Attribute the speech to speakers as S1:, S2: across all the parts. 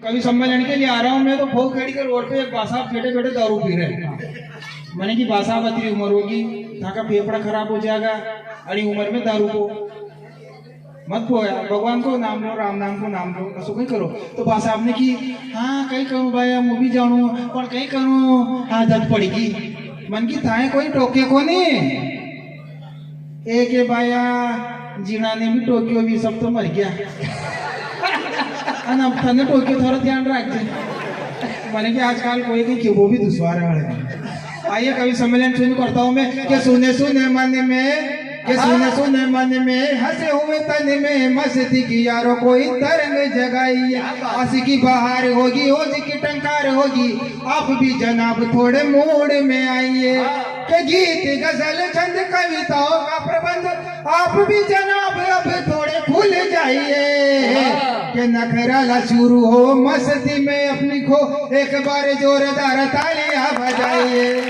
S1: कवि सम्मेलन के लिए आ रहा हूँ मैं, तो भोगखेड़ी के रोड पे एक बासाब बैठे बैठे दारू पी रहे हैं। मैंने कि बासाब अतरी उम्र होगी, थाका फेफड़ा खराब हो जाएगा, अड़ी उम्र में दारू को मत पो यार, भगवान को नाम लो, राम नाम को नाम लो, कसो कहीं करो। तो बासाब ने कि हाँ कहीं करूँ भाई, मैं भी जानू पर कहीं करूँ आदत पड़ेगी। मन की थाए कोई टोके को नहीं एक बाया जीना ने भी टोक्यो भी सब तो मर गया अब तने टोक्यो थोड़ा ध्यान रख दे। मैंने कि आजकल कोई की वो भी दुश्वार है। आइए कवि सम्मेलन शुरू करता हूँ मैं। कि सुने सुने मन में, कि सुने सुने मन में, हंसे हुए तन में मस्ती की यारो कोई तरंग जगाई। हंसी की बहार होगी, ओज की टंकार होगी, आप भी जनाब थोड़े मूड में आइए। कि गीत गजल छंद कविताओं का प्रबंध आप भी जनाब अब थोड़े भूल जाइए। कि नखराला शुरू हो मस्ती में अपनी खो, एक बार जोरदार तालियां बजाइए।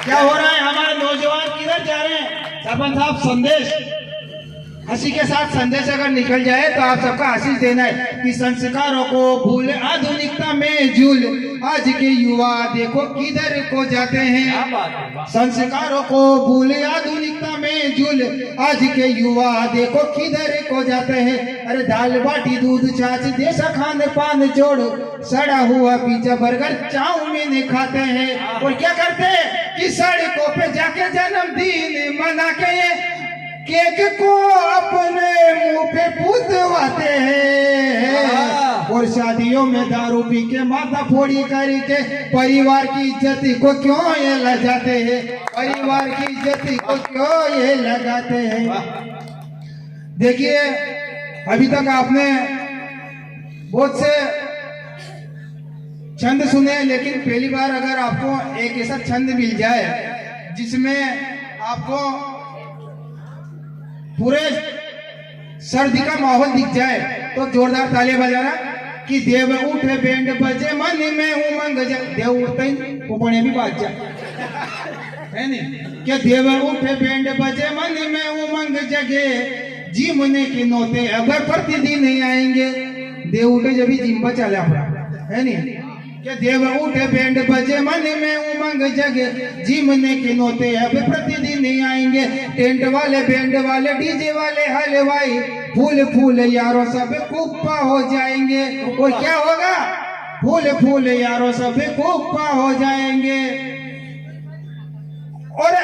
S1: क्या हो रहा है, हमारे नौजवान किधर जा रहे हैं? सरपंच साहब संदेश, हंसी के साथ संदेश अगर निकल जाए तो आप सबका आशीष देना है कि संस्कारों को भूल आधुनिकता में झूल, आज के युवा देखो किधर को जाते हैं। संस्कारों को भूल आधुनिकता में झूल, आज के युवा देखो किधर को जाते हैं। अरे दाल बाटी दूध छाछ देसा खान पान जोड़, सड़ा हुआ पिज्जा बर्गर चाउमीन खाते हैं। और क्या करते हैं कि सड़कों पे जाके जन्मदिन मना के केक को अपने मुंह पे पुतवाते हैं। और शादियों में दारू पी के माथा फोड़ी करके परिवार की इज्जत को क्यों ये लगाते हैं, परिवार की इज्जत को क्यों ये लगाते हैं। देखिए अभी तक आपने बहुत से छंद सुने, लेकिन पहली बार अगर आपको एक ऐसा छंद मिल जाए जिसमें आपको पूरे सर्दी का माहौल दिख जाए तो जोरदार तालियां बजाना। कि देव उठे बैंड बजे मन में उमंग जग, देव उठते ही पुपड़े भी बाज जा है नहीं। क्या देव उठे बैंड बजे मन में उमंग जगे, जीमने के नोते अगर प्रतिदिन आएंगे। देव उठे जब भी जिम पर चले अपना है नहीं। क्या देव उठे बैंड बजे मन में उमंग जगे, जीमने के नोते अब प्रतिदिन आएंगे। टेंट वाले बैंड वाले डीजे वाले हलवाई, फूल फूल यारों सब कुप्पा हो जाएंगे। और क्या होगा, फूल फूल यारों सब कुप्पा हो जाएंगे। और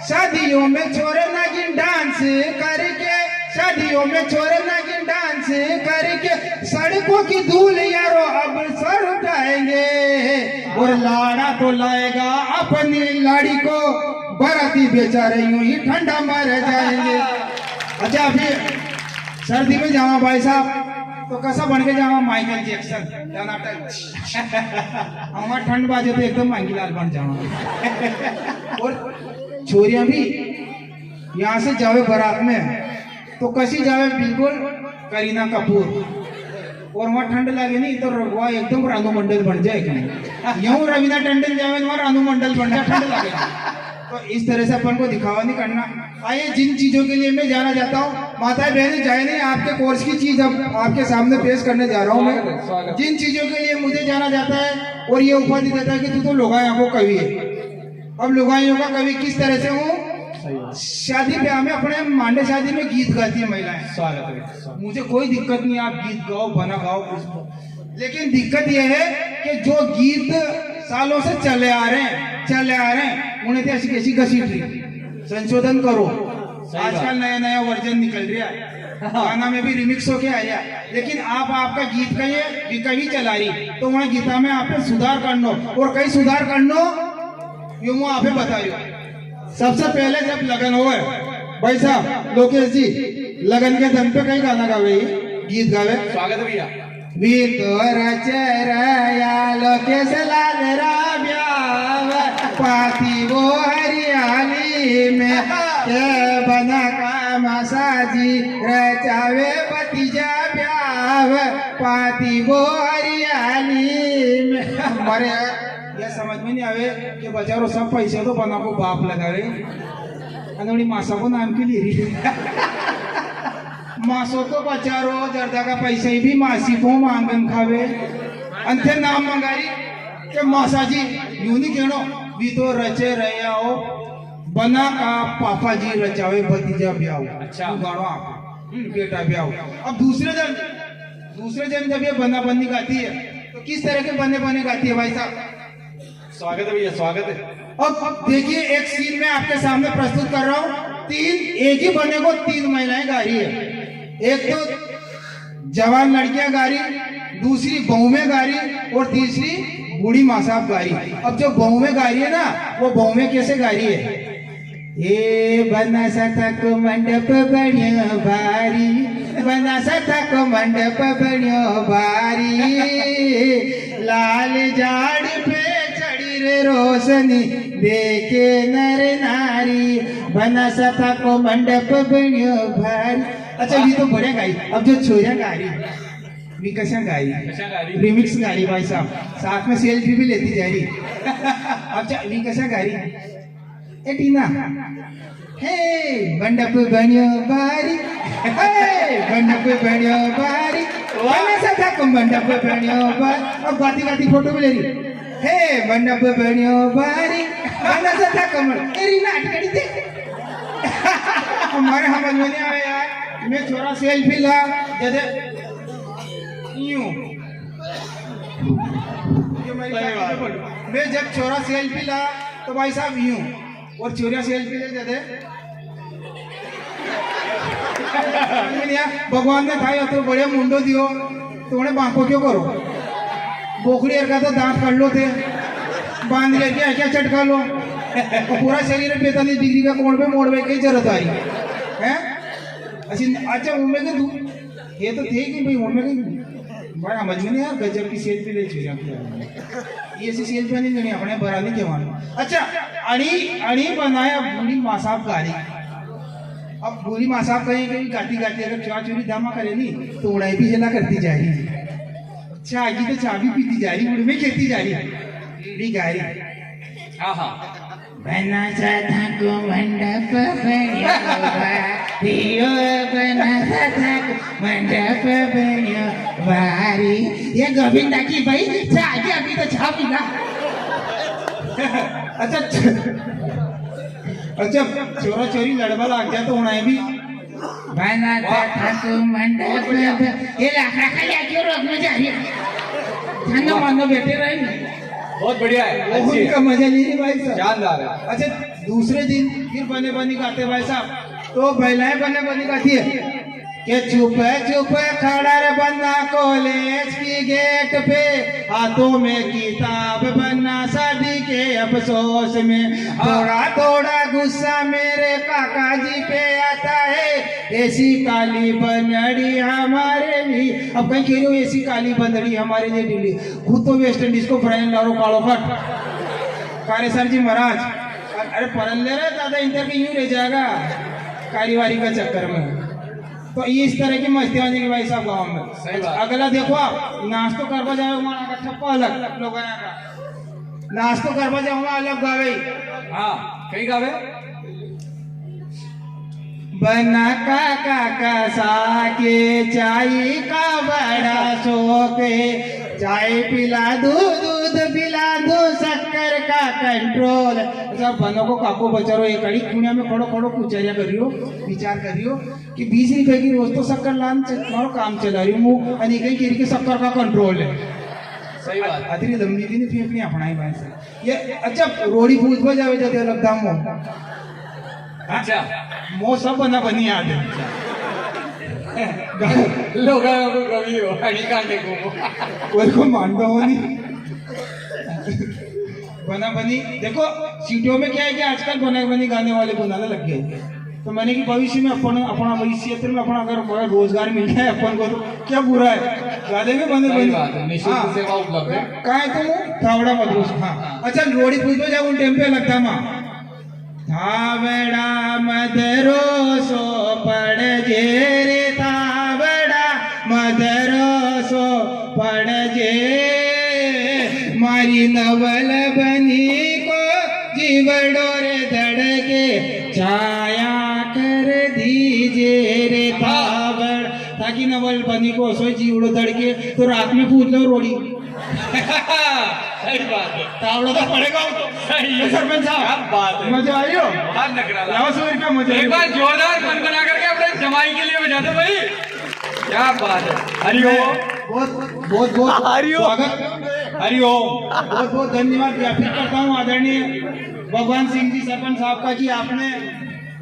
S1: शादियों में छोरे नागिन डांस करके, शादियों में छोरे नागिन डांस करके, सड़कों की धूल यारो अब सर उठाएंगे। और लाड़ा तो लाएगा अपनी लाड़ी को, बराती बेचारे यूं ही ठंडा मार जाएंगे। अच्छा अभी सर्दी में जावा भाई साहब तो कैसा बन के जावा, माइकल जैक्सन हमारा ठंड बाजे तो एकदम मांगी लाल बन जावा। और छोरियां भी यहाँ से जावे बारात में तो कैसी जावे, बिल्कुल करीना कपूर। और वहाँ ठंड लगे नहीं तो रघुआ एकदम रानू मंडल बन जाए कि नहीं। यूं रवीना टंडन जावे वहाँ रानू मंडल बन जाए, ठंड लगे। तो इस तरह से अपन को दिखावा नहीं करना। आइए जिन चीजों के लिए मैं जाना चाहता हूँ, माताएं बहनें जाए नहीं, आपके कोर्स की चीज अब आपके सामने पेश करने जा रहा हूँ मैं। जिन चीजों के लिए मुझे जाना जाता है और ये उपाधि देता है कि तू तो लुगाइयों को कवि है। अब लुगाइयों का कवि किस तरह से हूँ, शादी ब्याह में अपने मांडे शादी में गीत गाती है महिलाएं। स्वागत है, मुझे कोई दिक्कत नहीं, आप गीत गाओ बना गाओ कुछ। लेकिन दिक्कत यह है कि जो गीत सालों से चले आ रहे हैं उन्हें तो ऐसी कैसी घसीट रही, संशोधन करो। आजकल नया नया वर्जन निकल रहा है, गाना में भी रिमिक्स होके आया। लेकिन आप आपका गीत का ये कहीं चला रही तो वहाँ गीता में आपने सुधार करना, और कहीं सुधार करना यूं आप बता रही हो। सबसे पहले जब लगन हो भाई साहब, लोकेश जी लगन के दम पे कहीं गाना गावे, गीत गावे। स्वागत भैया। लोकेश लाल राब्याव पाती वो हरियाली में, के बना का मसाजी रचावे भतीजा ब्याव पाती वो हरियाली में। हमारे ये समझ में नहीं आवे कि बचारो सब पैसे तो बना को बाप लगावे, अनोड़ी मासा को नाम के लिए मासो तो बचारो जर्दा का पैसे भी मासी को मांगन खावे। अंथे नाम मंगारी के मासाजी यूं नहीं कहनो भी तो रचे रहे आओ बना का पापा जी रचावे भतीजा ब्याह।
S2: अच्छा।
S1: गाड़ो आप बेटा ब्याह। अब दूसरे जन जब ये बना बन्नी गाती है तो किस तरह के बने बने गाती है भाई साहब?
S2: स्वागत है भैया, स्वागत है।
S1: अब देखिए एक सीन में आपके सामने प्रस्तुत कर रहा हूँ। एक ही बने को 3 महिलाएं गा रही है। एक तो जवान लड़कियां गा रही, दूसरी बहू में गा रही और तीसरी बूढ़ी माँ साहब गा रही। अब जो बहू में गा रही है ना वो बहू में कैसे गा रही है? ए बना सतक मंडप बनियो भारी, बना सतक मंडप बनियो भारी, लाल झाड़ पे चढ़ी रे रोशनी देखे नर नारी, बना सतक मंडप बनियो भारी। अच्छा ये तो बढ़िया गाई। अब जो छोरियां गा रही भी कशा गाई, रिमिक्स गा रही भाई साहब, साथ में सेल्फी भी लेती जा रही। अच्छा भी कशा गा रही ए टीना, हे मंडप बनियो बारी, हे मंडप बनियो बारी, बना सतक मंडप बनियो बारी। अब गाती गाती फोटो भी ले रही, हे मंडप बनियो बारी, बना सतक तेरी नाटकड़ी देख। हमारे समझ में नहीं आया यार। मैं छोरा सेल्फी ला जैसे यूं, मैं जब छोरा सेल्फी ला तो भाई साहब यूं, और चोरिया सेल्फी ले जाते। भगवान ने था तो बढ़िया मुंडो दियो तो उन्हें बांको क्यों करो? बोखड़ी का तो दांत कर लो थे, बांध लेके क्या चटका लो, पूरा शरीर 45 डिग्री का कोण पे मोड़ की जरूरत आई है। अच्छा उनमें के ये तो थे कि भाई उनमें के भाई समझ में नहीं यार। गजब की सेल्फी ले चुकी ये ऐसी सेल्फी नहीं लेनी अपने बरानी के मान। अच्छा अणी बनाया बूढ़ी माँ साहब गाड़ी। अब बूढ़ी माँ साहब कहीं गाती गाती अगर चाह चोरी दामा करे नहीं तो उड़ाई भी जला करती जा रही। चाय की तो चाय भी पीती जा रही, उड़ में खेती जा रही भी गा रही। बना सतक मंडप बनियो भारियो, बना सतक मंडप बनियो भारी। ये गोविंदा की भाई चाय की अभी तो चाय पीना। अच्छा चोरा चोरी लड़वा लग जाए तो उड़ाई भी बना सतक मंडप। ये लाखड़ा का क्यों रोकने जा रही है? खाना मानो बैठे रहे।
S2: बहुत बढ़िया है,
S1: उनका मजा ले रही भाई साहब,
S2: शानदार है।
S1: अच्छा दूसरे दिन फिर बने बनी गाते भाई साहब। तो महिलाएं बने बनी गाती है कि चुप खड़ा रे बन्ना कॉलेज की गेट पे, हाथों में किताब बन्ना शादी के अफसोस में, थोड़ा गुस्सा मेरे काका जी पे आता है, ऐसी काली बनड़ी हमारे लिए। अब कहीं कह रही हो ऐसी काली बनड़ी हमारे लिए डिली, खुद तो वेस्ट इंडीज को फ्राइन लारो कालो फट कारे सर जी महाराज। अरे पढ़ ले रहे दादा इंटर के यूं रह जाएगा कारीवारी का चक्कर में। तो ये इस तरह की मस्ती वाली भाई साहब गाँव में। अगला देखो आप नाश्तो करवा जाओ वहाँ ठप्पा अलग लोग नाश्तो करवा जाओ वहाँ अलग गावे।
S2: हाँ कहीं गावे
S1: बना काका साके चाय का बड़ा शौक है, चाय पिला दूध पिला दो शक्कर का कंट्रोल। अच्छा बनो को काको बचारो एक कड़ी दुनिया में खड़ो कुचरिया करियो, विचार करियो कि 20 रुपए की रोज तो शक्कर लान मारो काम चला रही हूँ अनेक की शक्कर का कंट्रोल है।
S2: सही बात।
S1: अतरी लंबी भी नहीं फेंकनी अपना ही भाई से ये। अच्छा रोड़ी पूछ बजावे जाते अलग दाम हो।
S2: अच्छा
S1: मो सब बना बनी याद है
S2: लोग कभी हो कांटे को
S1: कोई को मानता हो नहीं बना बनी। देखो सीटों में क्या है कि आजकल बना बनी गाने वाले बनाने लग गए। तो मैंने कि भविष्य में अपना भविष्य क्षेत्र में अपना अगर रोजगार मिल जाए अपन को तो क्या बुरा है, गा देंगे बने बनी।
S2: निःशुल्क सेवा उपलब्ध है।
S1: काय तुम थावड़ा मधुस। हाँ अच्छा रोड़ी पूछ जाओ उन टेम्पे लगता माँ थावड़ा मदरोसो पड़ जे रे, थावड़ा मदरोसो पड़ जे, मारी नवल बनी को जीवड़ो रे धड़के छाया कर दीजे रे थावड़, ताकि नवल बनी को सोई जीवड़ो धड़के तो रात में पूछ लो रोड़ी
S2: सही बात है।
S1: तावड़ा तो पड़ेगा वो तो।
S2: सही
S1: ये
S2: है।
S1: सरपंच
S2: क्या
S1: साहब
S2: बात है।
S1: मजा आई हो
S2: बहुत नखरा था।
S1: लाओ 100 रुपया मुझे
S2: एक बार जोरदार मन बना करके अपने जमाई के लिए बजा दो भाई। क्या बात है। हरिओम।
S1: बहुत बहुत बहुत स्वागत
S2: हरिओम।
S1: बहुत बहुत धन्यवाद ज्ञापित करता हूँ आदरणीय भगवान सिंह जी सरपंच साहब का कि आपने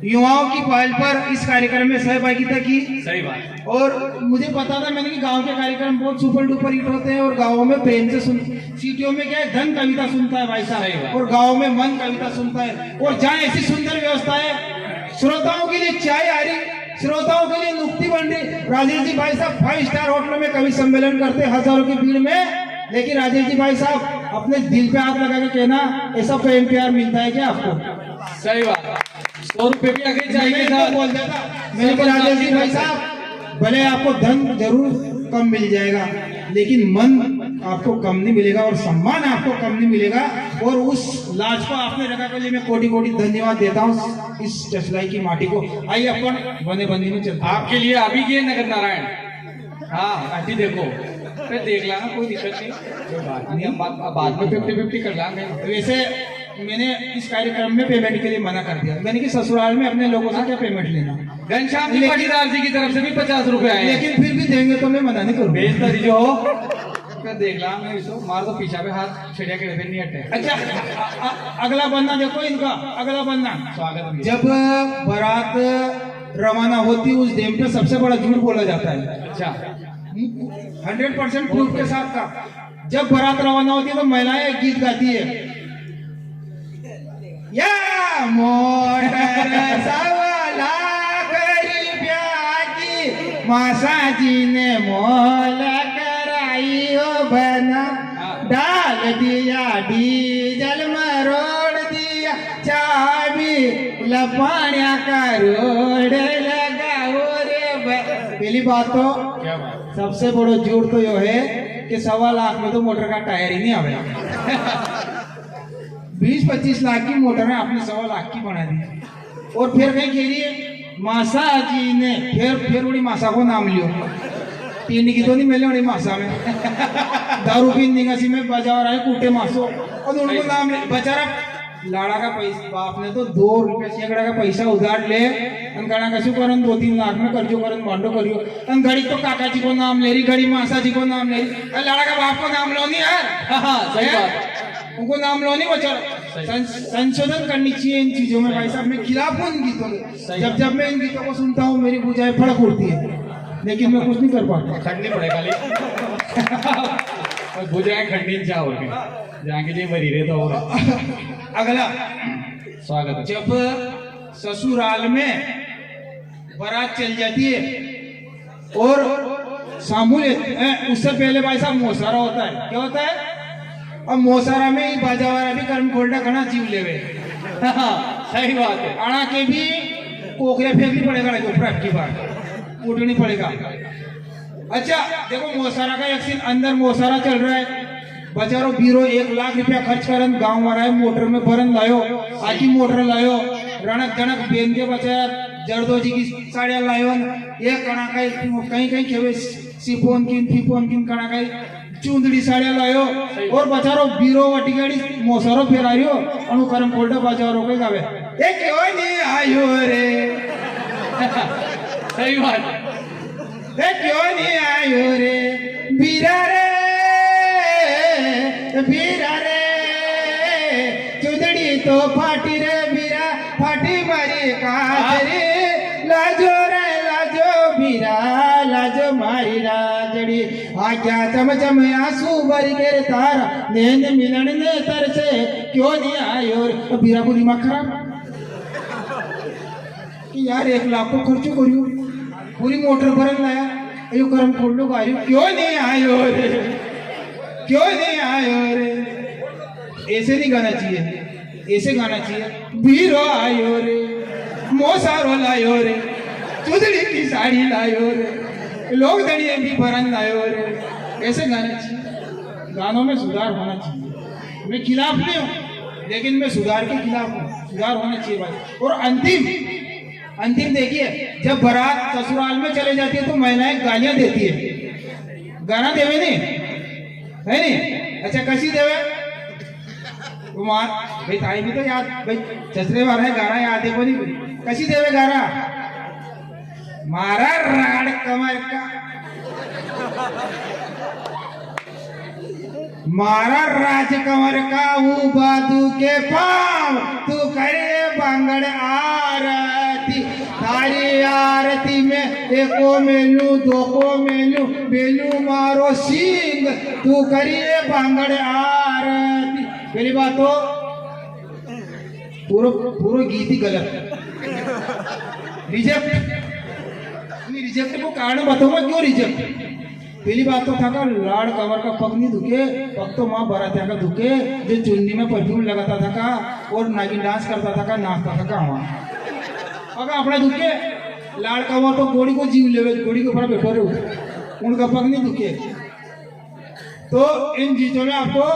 S1: युवाओं की पहल पर इस कार्यक्रम में सहभागिता की।
S2: सही बात।
S1: और मुझे पता था मैंने कि गांव के कार्यक्रम बहुत सुपर डुपर हिट होते हैं और गांवों में प्रेम से सुन सिटियों में क्या है धन कविता सुनता है भाई
S2: सही बात।
S1: साहब और गांव में मन कविता सुनता है और जहाँ ऐसी सुंदर व्यवस्था है श्रोताओं के लिए चाय आ रही श्रोताओं के लिए नुक्ति बन रही। राजेश जी भाई साहब 5 स्टार होटलों में कवि सम्मेलन करते हजारों की भीड़ में लेकिन राजेश जी भाई साहब अपने दिल पे हाथ लगा के कहना ऐसा प्रेम प्यार मिलता है क्या आपको।
S2: सही बात। 100 रुपए भी आगे
S1: मैंने
S2: चाहिए
S1: तो बोल देता मैंने कहा राजेश जी भाई साहब भले आपको धन जरूर कम मिल जाएगा लेकिन मन आपको कम नहीं मिलेगा और सम्मान आपको कम नहीं मिलेगा और उस लाज को आपने रखा के लिए मैं कोटि कोटि धन्यवाद देता हूँ इस चशलाई की माटी को। आइए अपन बने बंदी में चलते हैं।
S2: आपके लिए अभी ये नगर नारायण। हाँ अभी देखो फिर देख लाना कोई दिक्कत नहीं। कोई बात नहीं हम बाद में 50-50 कर लाएंगे।
S1: वैसे मैंने इस कार्यक्रम में पेमेंट के लिए मना कर दिया मैंने कि ससुराल में अपने लोगों से क्या पेमेंट लेना
S2: घनश्याम जी पाटीदार जी की तरफ से भी 50 रुपए आए हैं।
S1: लेकिन फिर भी देंगे तो मैं मना नहीं करूँगा।
S2: भेज तो दीजिए हो फिर देख ला मैं इसको मार दो पीछा पे हाथ छिड़िया के फिर नहीं हटे।
S1: अच्छा अगला बन्ना देखो इनका अगला बन्ना
S2: स्वागत भी।
S1: जब बारात रवाना होती उस डेम पे सबसे बड़ा झूठ बोला जाता है।
S2: अच्छा
S1: 100% प्रूफ के साथ का जब बारात रवाना होती है तो महिलाएं एक गीत गाती है या मोटर सवाला गरीब्या मासाजी ने मोल कराई हो बना डाल दिया डीजल मरोड़ दिया चाबी लपाण्या का रोड लगाओ रे। पहली बात तो
S2: क्या बात।
S1: सबसे बड़ो झूठ तो यो है कि 1.25 लाख में तो मोटर का टायर ही नहीं आवेगा। 20-25 लाख की मोटर है आपने 1.25 लाख की बना दी और फिर कहीं कह रही है मासा जी ने फिर बड़ी मासा को नाम लियो पीने की तो नहीं मिले बड़ी मासा में दारू पीने का सी में बजा रहा है कूटे मासो और उनको नाम ले बेचारा लाड़ा का पैसा बाप ने तो 2 रुपये सैकड़ा का पैसा उधार ले गणा कशु करन 2-3 लाख में कर्जो करन मांडो करियो घड़ी तो काका जी को नाम ले रही घड़ी मासा जी को नाम ले रही लाड़ा का बाप को नाम लो नहीं यार।
S2: हाँ सही बात।
S1: उनको नाम लो नहीं बचा संशोधन करनी चाहिए इन चीजों में भाई साहब मैं खिलाफ हूँ इन गीतों के। जब जब मैं इन गीतों को सुनता हूँ मेरी भुजाएं फड़क उड़ती है लेकिन मैं कुछ नहीं कर पाता।
S2: खंडनी पड़े खाली भुजाएं खंडनी चाह जाके जी मरी रहे तो और
S1: अगला
S2: स्वागत है।
S1: जब ससुराल में बारात चल जाती है और सामूल उससे पहले भाई साहब मोसारा होता है। क्या होता है अब मोसारा में ही बाजा वाला भी कर्म खोलना घना जीव लेवे।
S2: सही बात है।
S1: आना के भी कोकरे फेंकनी पड़ेगा ना जो की बार कूटनी पड़ेगा। अच्छा देखो मोसारा का एक सीन अंदर मोसारा चल रहा है बचारो बीरो 1 लाख रुपया खर्च करन गांव वाला है मोटर में भरन लायो आकी मोटर लायो रणक जनक बेन के बचाया जरदो जी की साड़ियां लायो एक कणा का कहीं कहीं खेवे सिपोन किन कणा का चुंदड़ी साड़ियां लायो और बचारो बीरो वटी गाड़ी मोसारो फेरायो अनुकरम कोल्डा बचारो के गावे ए क्यों नहीं आयो रे।
S2: सही बात।
S1: ए क्यों नहीं आयो रे बीरा रे बीरा रे चुदड़ी तो फाटी रे बीरा फाटी मारी काजरी लाजो रे लाजो बीरा लाजो मारी राजड़ी आज्ञा चमचम आंसू भरी के तारा नैन मिलन ने तरसे क्यों नहीं आयो रे। बीरा को दिमाग खराब कि यार 1 लाख को खर्चो करियो पूरी मोटर भरन लाया अयो करम खोल लो गाड़ी क्यों नहीं आयो रे क्यों नहीं आयो रे। ऐसे नहीं गाना चाहिए ऐसे गाना चाहिए बीरो आयो रे मोसारो लायो रे चुदड़ी की साड़ी लायो रे लोग दड़िए भी भरन लायो रे। ऐसे गाना चाहिए। गानों में सुधार होना चाहिए। मैं खिलाफ नहीं हूँ लेकिन मैं सुधार के खिलाफ हूँ। सुधार होना चाहिए भाई। और अंतिम देखिए जब बारात ससुराल में चले जाती है तो महिलाएं गालियां देती है गाना देवे नहीं है नहीं? अच्छा कशी देवे कुमार भाई ताई भी तो याद भाई चचरे वाला है गारा याद है कोनी कशी देवे गारा मारा राड कमर का मारा राज कमर का वो बादू के पाव तू करे बांगड़ आरती थारी आरती में एको मेलू दो को मेलू बेलू मारो सिंह तू करिए बांगड़ आरती पहली बात तो पूरा गीत ही गलत रिजेक्ट रिजेक्ट को कारण बताऊंगा क्यों रिजेक्ट पहली बात तो था का लाड़ कवर का पग नहीं दुखे पग तो माँ भरा था का दुखे जो चुन्नी में परफ्यूम लगाता था का और नागिन डांस करता था का नाचता था का वहाँ पग अपना दुखे लाड़ कवर तो गोड़ी को जीव लेवे गोड़ी के ऊपर बैठो रहे उनका पग नहीं दुखे तो इन चीजों में आपको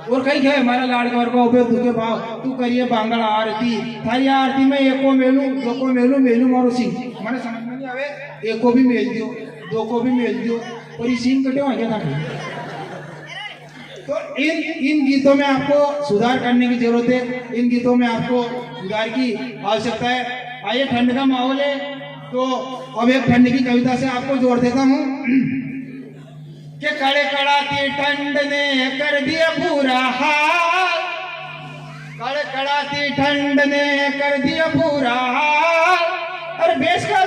S1: और कहीं क्या है हमारा लाड़ कवर का उपयोग दुखे भाव तू करिए बांगड़ आरती थारी आरती में एको मेलू दो को मेलू मेलू मारो सिंह हमारे समझ में नहीं आवे एको भी मेल दियो दो को भी मेल दियो और ये सीन कटे हो गया था तो इन गीतों में आपको सुधार करने की जरूरत है इन गीतों में आपको सुधार की आवश्यकता है आइए ठंड का माहौल है तो अब एक ठंड की कविता से आपको जोड़ देता हूँ कि कड़े कड़ाती ठंड ने कर दिया बुरा हाल कड़े कड़ाती ठंड ने कर दिया बुरा हाल और बेस का